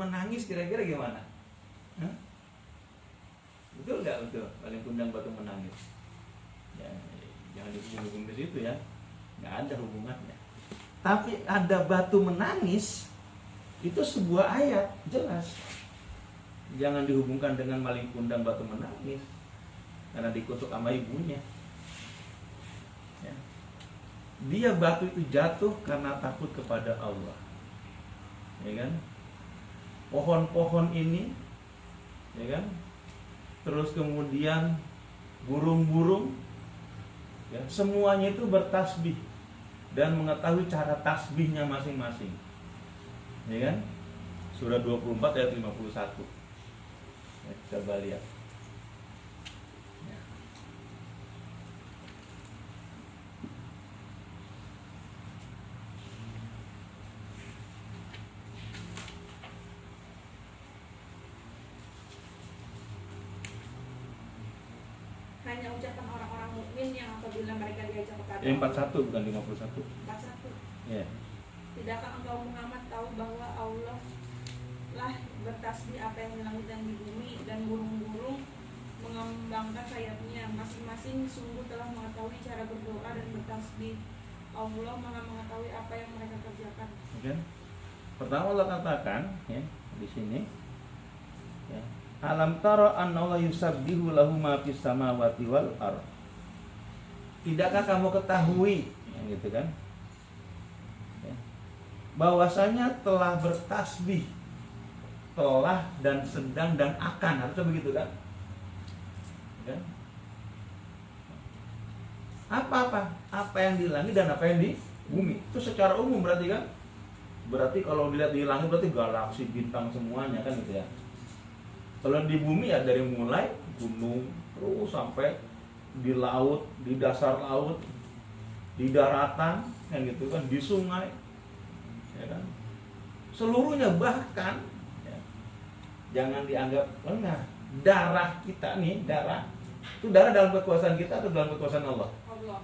menangis kira-kira gimana? Hah? Betul nggak betul? Paling kundang batu menangis. Ya, jangan dihubung-hubung ke situ ya. Nggak ada hubungannya. Tapi ada batu menangis, itu sebuah ayat jelas. Jangan dihubungkan dengan maling kundang batu menangis, karena dikutuk sama ibunya. Ya. Dia batu itu jatuh karena takut kepada Allah. Ya kan? Pohon-pohon ini, ya kan? Terus kemudian burung-burung, ya, semuanya itu bertasbih dan mengetahui cara tasbihnya masing-masing. Ya kan? Surah 24 ayat 51. Ya, coba lihat. Ya. Hanya ucapan orang-orang mukmin yang apabila mereka diajak kepada 41 bukan 51. 41. Ya. Tidakkah engkau Muhammad tahu bahwa Allah lah bertasbih apa yang di langit dan di bumi, dan burung-burung mengembangkan sayapnya, masing-masing sungguh telah mengetahui cara berdoa dan bertasbih. Allah maha mengetahui apa yang mereka kerjakan. Okay. Pertama Allah katakan ya di sini, ya, alam tara anna Allah yusabbihu lahu ma fis samawati wal ardh. Tidakkah kamu ketahui, ya, gitu kan? Ya, bahwasanya telah bertasbih, telah dan sedang dan akan, harusnya begitu kan? Ya. Apa yang di langit dan apa yang di bumi. Itu secara umum berarti kan? Berarti kalau dilihat di langit berarti galaksi, bintang semuanya kan gitu ya. Kalau di bumi ya dari mulai gunung terus sampai di laut, di dasar laut, di daratan kan gitu kan, di sungai. Ya kan? Seluruhnya bahkan ya, jangan dianggap lengah. Darah kita nih, darah itu darah dalam kekuasaan kita atau dalam kekuasaan Allah? Allah.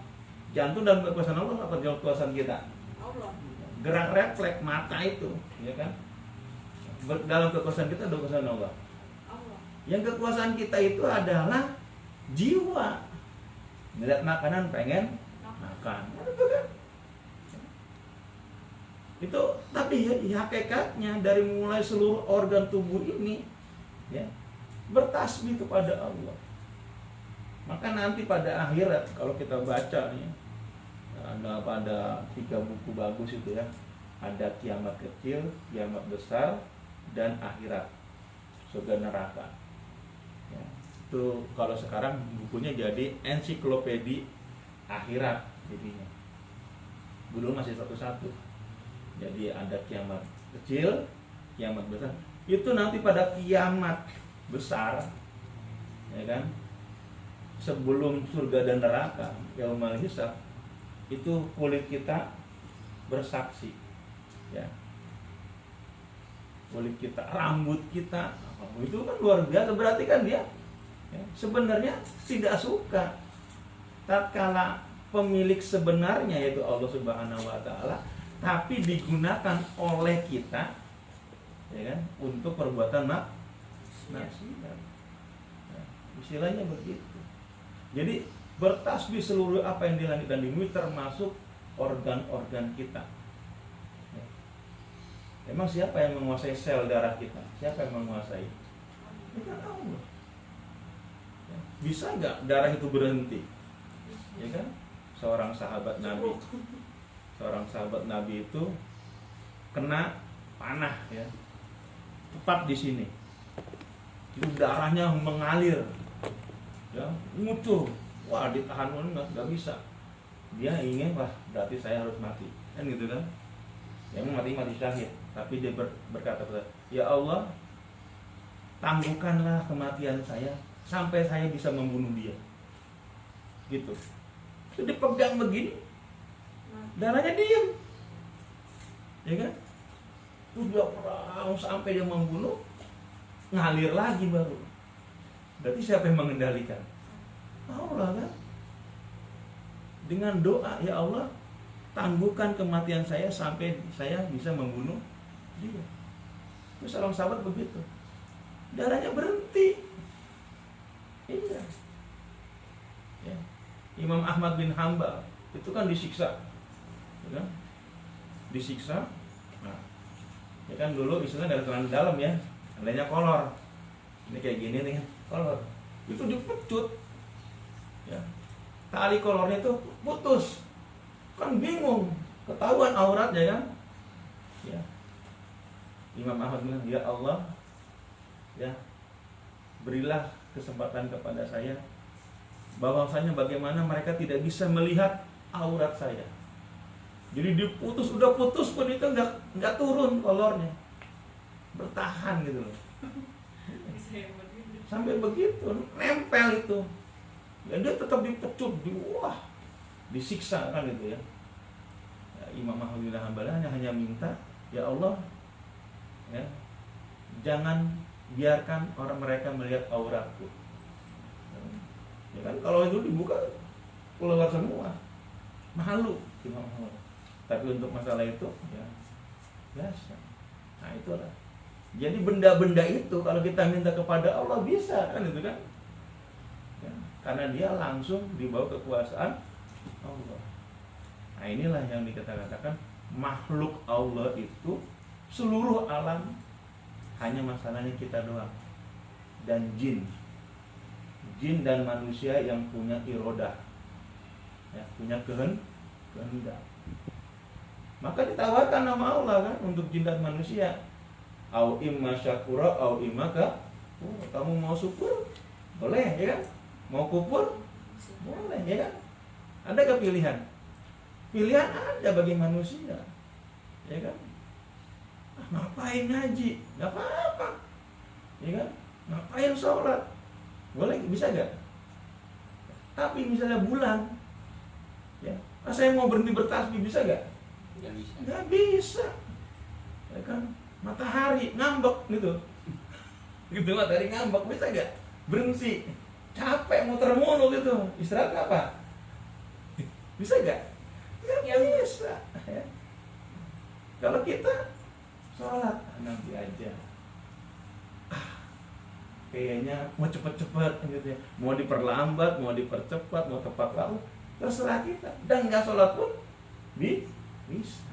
Jantung dalam kekuasaan Allah atau dalam kekuasaan kita? Allah. Gerak refleks mata itu, ya kan? Dalam kekuasaan kita atau kekuasaan Allah? Allah. Yang kekuasaan kita itu adalah jiwa. Melihat makanan pengen makan. Itu tapi ya, hakikatnya dari mulai seluruh organ tubuh ini ya bertasbih kepada Allah. Maka nanti pada akhirat kalau kita baca nih, ada 3 buku bagus itu ya. Ada kiamat kecil, kiamat besar, dan akhirat, surga neraka. Ya, itu kalau sekarang bukunya jadi ensiklopedi akhirat jadinya. Dulu masih satu-satu. Jadi ada kiamat kecil, kiamat besar. Itu nanti pada kiamat besar, ya kan? Sebelum surga dan neraka, yaumul hisab, itu kulit kita bersaksi, ya. Kulit kita, rambut kita, itu kan luar biasa. Berarti kan dia ya, sebenarnya tidak suka. Tatkala pemilik sebenarnya yaitu Allah Subhanahu wa taala, tapi digunakan oleh kita, ya kan, untuk perbuatan maksiat. Nah, istilahnya begitu. Jadi bertasbih seluruh apa yang di langit dan di bumi termasuk organ-organ kita. Ya. Emang siapa yang menguasai sel darah kita? Siapa yang menguasai? Kita tahu. Ya. Bisa nggak darah itu berhenti? Ya kan? Seorang sahabat Nabi itu kena panah ya, tepat di sini. Itu darahnya mengalir, ya, ngucur. Wah, ditahan pun nggak bisa. Dia ingin, wah, berarti saya harus mati, kan gitu kan? Ya, mati syahid. Tapi dia berkata, ya Allah, tangguhkanlah kematian saya sampai saya bisa membunuh dia. Gitu. Itu dipegang begini, darahnya diam, ya kan? Terus dia perang sampai dia membunuh, ngalir lagi baru. Berarti siapa yang mengendalikan? Allah kan? Dengan doa, ya Allah, tangguhkan kematian saya sampai saya bisa membunuh dia. Terus seorang sahabat begitu, darahnya berhenti. Iya. Ya. Imam Ahmad bin Hambal itu kan disiksa, ya kan? Disiksa. Nah, ya kan dulu istilahnya dari celana dalam ya, adanya kolor. Ini kayak gini nih, kolor. Itu dipecut. Ya. Tali kolornya itu putus. Kan bingung, ketahuan auratnya kan? Ya. Imam Ahmad bilang, ya Allah, ya berilah kesempatan kepada saya, bahwasanya bagaimana mereka tidak bisa melihat aurat saya. Jadi diputus, udah putus pun itu nggak turun kolornya, bertahan gitu loh. Sampai begitu, nempel itu. Ya dia tetap dipecut, disiksa kan gitu ya. Ya, Imam Ahmad bin Hanbal hanya minta, ya Allah, ya jangan biarkan orang mereka melihat auratku. Ya kan kalau itu dibuka keluar semua, malu Imam Ahmad. Tapi untuk masalah itu ya biasa. Nah itulah. Jadi benda-benda itu kalau kita minta kepada Allah bisa kan itu kan? Ya, karena dia langsung dibawa kekuasaan Allah. Nah inilah yang dikatakan makhluk Allah itu seluruh alam, hanya masalahnya kita doang. Dan jin dan manusia yang punya irodah, ya, punya kehendak. Maka ditawarkan nama Allah kan untuk jin dan manusia. Au imma syakura au imma kamu mau syukur boleh ya kan, mau kufur boleh ya kan. Ada kepilihan, pilihan ada bagi manusia ya kan. Ngapain ngaji nggak apa-apa ya kan, ngapain sholat boleh, bisa gak? Tapi misalnya bulan ya, saya mau berhenti bertasbih bisa gak? Nggak bisa ya kan. Matahari ngambek gitu matahari ngambek, bisa gak? Berhenti, capek muter mulu gitu, istirahat apa? Bisa gak? Nggak bisa ya. Kalau kita sholat nanti aja, kayaknya mau cepet-cepet gitu ya, mau diperlambat, mau dipercepat, mau tepat waktu, terserah kita. Dan nggak sholat pun bisa.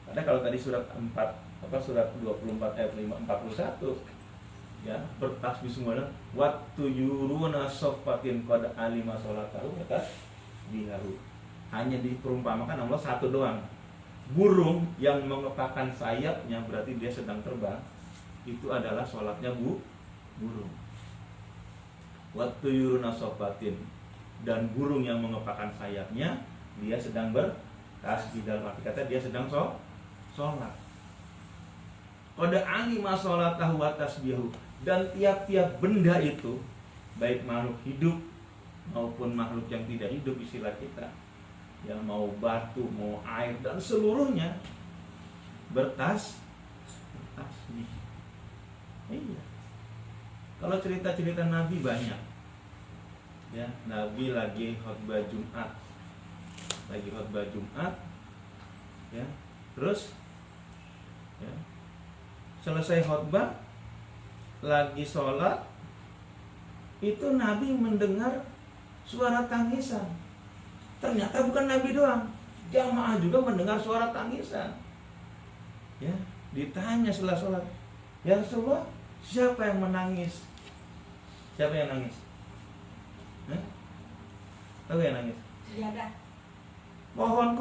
Ada kalau tadi surat 24 ayat 41 ya, bertasbih semuanya, waktu yuruna sofatin qad alima sholatahu kata biharu. Hanya diperumpamakan Allah satu doang. Burung yang mengepakkan sayapnya berarti dia sedang terbang, itu adalah sholatnya burung. Waktu yuruna sofatin, dan burung yang mengepakkan sayapnya dia sedang bertasbih, dalam arti kata dia sedang sholat. Qad alima sholatahu wa tasbihu, dan tiap-tiap benda itu, baik makhluk hidup maupun makhluk yang tidak hidup istilah kita, yang mau batu, mau air, dan seluruhnya bertasbih. Iya. Kalau cerita-cerita Nabi banyak. Ya, Nabi lagi khutbah Jumat. Ya. Terus ya, selesai khutbah lagi sholat, itu Nabi mendengar suara tangisan. Ternyata bukan Nabi doang, jamaah juga mendengar suara tangisan. Ya, ditanya setelah sholat, ya Rasulullah, siapa yang menangis? Siapa yang nangis? Tahu yang nangis? Iya. Pohon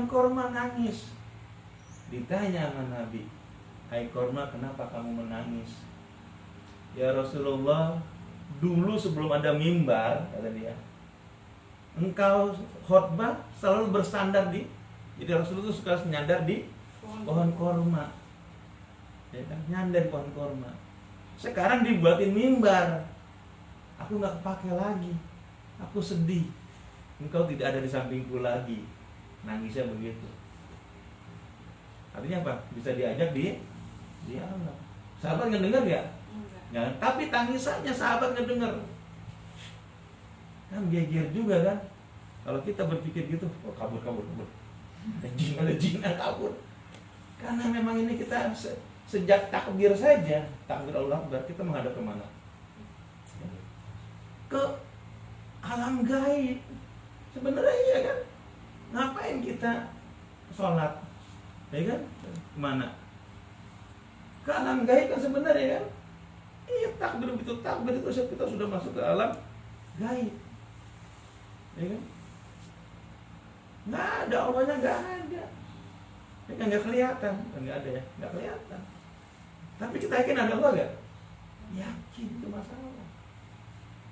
korma nangis. Ditanya sama Nabi, hai korma, kenapa kamu menangis? Ya Rasulullah, dulu sebelum ada mimbar, kata dia, engkau khutbah selalu bersandar jadi Rasulullah itu suka nyandar di pohon korma, ya kan? Nyandar pohon korma. Sekarang dibuatin mimbar, aku nggak kepake lagi, aku sedih, engkau tidak ada di sampingku lagi. Nangisnya begitu. Artinya apa? Bisa diajak di Allah. Sahabat ngedengar ya? Ya, tapi tangisannya sahabat ngedengar. Kan geger juga kan? Kalau kita berpikir gitu, oh kabur. Ada jin kabur. Karena memang ini kita sejak takbir saja, takbir Allah Akbar, kita menghadap kemana? Ke alam gaib. Sebenarnya iya kan? Ngapain kita sholat? Ya kan? Kemana? Ke alam gaib kan sebenarnya kan? Iya, takbir itu kita sudah masuk ke alam gaib. Ya kan? Nggak ada, Allahnya nggak ada. Ya kan nggak kelihatan, nggak ada ya, nggak kelihatan. Tapi kita yakin ada Allah nggak? Yakin, itu masalah.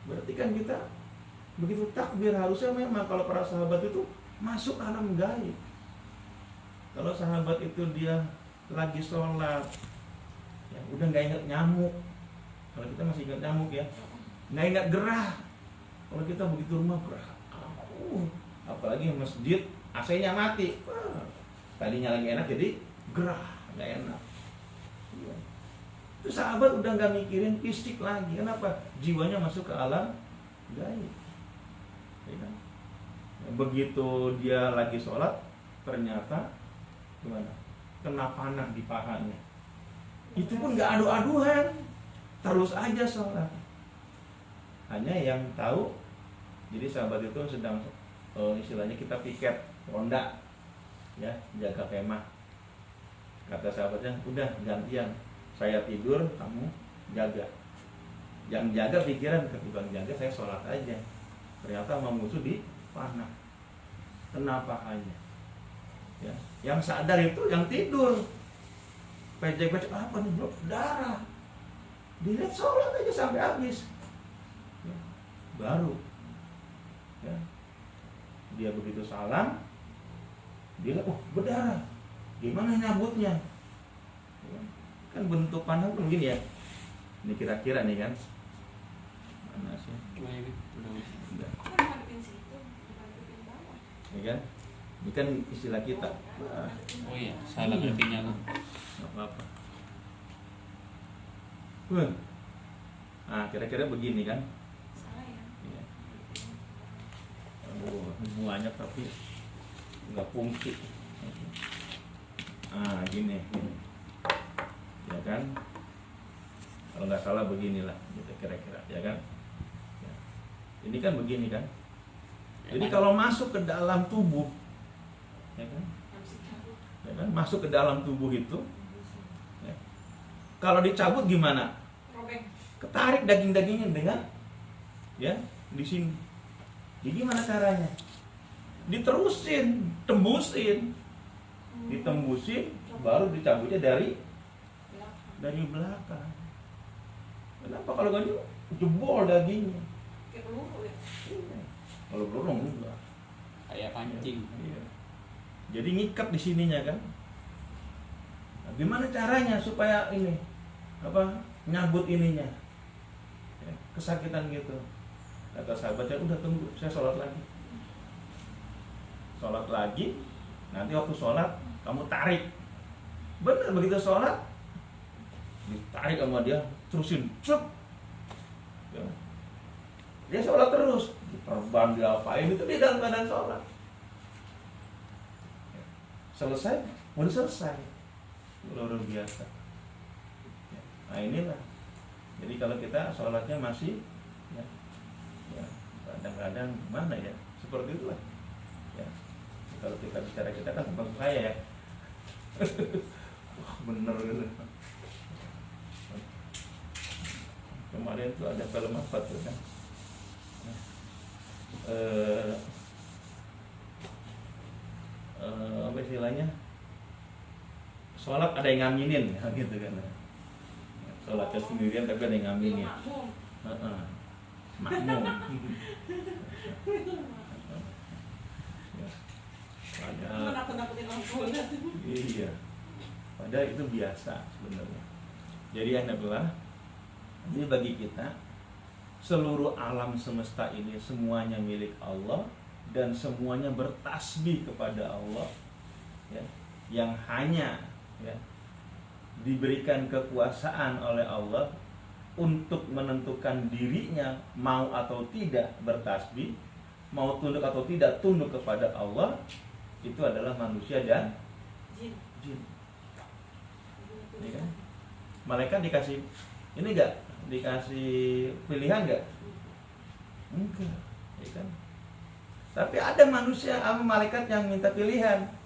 Berarti kan kita begitu takbir harusnya memang kalau para sahabat itu masuk alam gaib. Kalau sahabat itu dia lagi sholat, ya udah nggak ingat nyamuk. Kalau kita masih ingat nyamuk ya, nggak ingat gerah. Kalau kita begitu rumah gerah, apalagi masjid AC-nya mati. Tadinya lagi enak jadi gerah, nggak enak. Itu sahabat udah nggak mikirin fisik lagi. Kenapa? Jiwanya masuk ke alam gaib. Ya kan? Begitu dia lagi sholat, ternyata gimana? Kena panah di pahanya. Itu pun nggak adu-aduan, terus aja sholat. Hanya yang tahu. Jadi sahabat itu sedang istilahnya kita piket ronda, ya, jaga kemah. Kata sahabatnya, udah gantian. Saya tidur, kamu jaga. Yang jaga pikiran, ketimbang jaga saya sholat aja. Ternyata mau musuh di panah. Kenapa hanya? Ya. Yang sadar itu yang tidur. Pecek-pecek apa nih? Darah. Dilihat sholat aja sampai habis. Ya. Baru. Ya. Dia begitu salam, dia lihat, berdarah. Gimana nyabutnya? Ya. Kan bentuk panah pun begini ya. Ini kira-kira nih kan. Mana sih? Udah. Ya kan? Ini kan istilah kita. Oh iya, salah ngertinya kan. Enggak apa-apa. Nah, kira-kira begini kan? Salah ya. Iya. Banyak tapi nggak fungsi. Gini. Ya kan? Kalau nggak salah beginilah, gitu kira-kira, ya kan? Ya. Ini kan begini kan? Jadi kalau masuk ke dalam tubuh, ya kan? Ya kan? Masuk ke dalam tubuh itu, ya. Kalau dicabut gimana? Robek. Ketarik daging-dagingnya dengan, ya, di sini. Jadi gimana caranya? Diterusin, tembusin, ditembusin, baru dicabutnya dari belakang. Kenapa kalau gak jebol dagingnya? Kayak peluru ya. Kalau peluru enggak. Kayak pancing. Iya. Jadi ngikat di sininya kan. Nah, gimana caranya supaya ini nyabut ininya? Ya, kesakitan gitu. Kata sahabatnya, udah tunggu, saya sholat lagi. Sholat lagi, nanti waktu sholat kamu tarik. Benar begitu sholat, ditarik sama dia, terusin, cuk. Ya. Dia sholat terus, terbang diapain itu di dalam keadaan sholat. Ya. Selesai, udah selesai, luar biasa. Ya. Nah inilah. Jadi kalau kita sholatnya masih, ya kadang-kadang gimana ya, seperti itulah. Ya. Kalau kita bicara kita kan termasuk saya ya. Wah bener gitu. Kemarin tuh ada film apa tuh kan? Apa istilahnya? Sholat ada yang ngaminin gitu kan? Sholatnya sendirian tapi ada yang ngaminin. Makmum. Padahal Nakut-nakutin orang. iya. Padahal itu biasa sebenarnya. Jadi adalah ini bagi kita, seluruh alam semesta ini semuanya milik Allah dan semuanya bertasbih kepada Allah, ya, yang hanya, ya, diberikan kekuasaan oleh Allah untuk menentukan dirinya mau atau tidak bertasbih, mau tunduk atau tidak tunduk kepada Allah, itu adalah manusia dan Jin. jin. ya kan? Malaikat dikasih ini enggak? Dikasih pilihan enggak? Enggak, ya kan? Tapi ada manusia sama malaikat yang minta pilihan.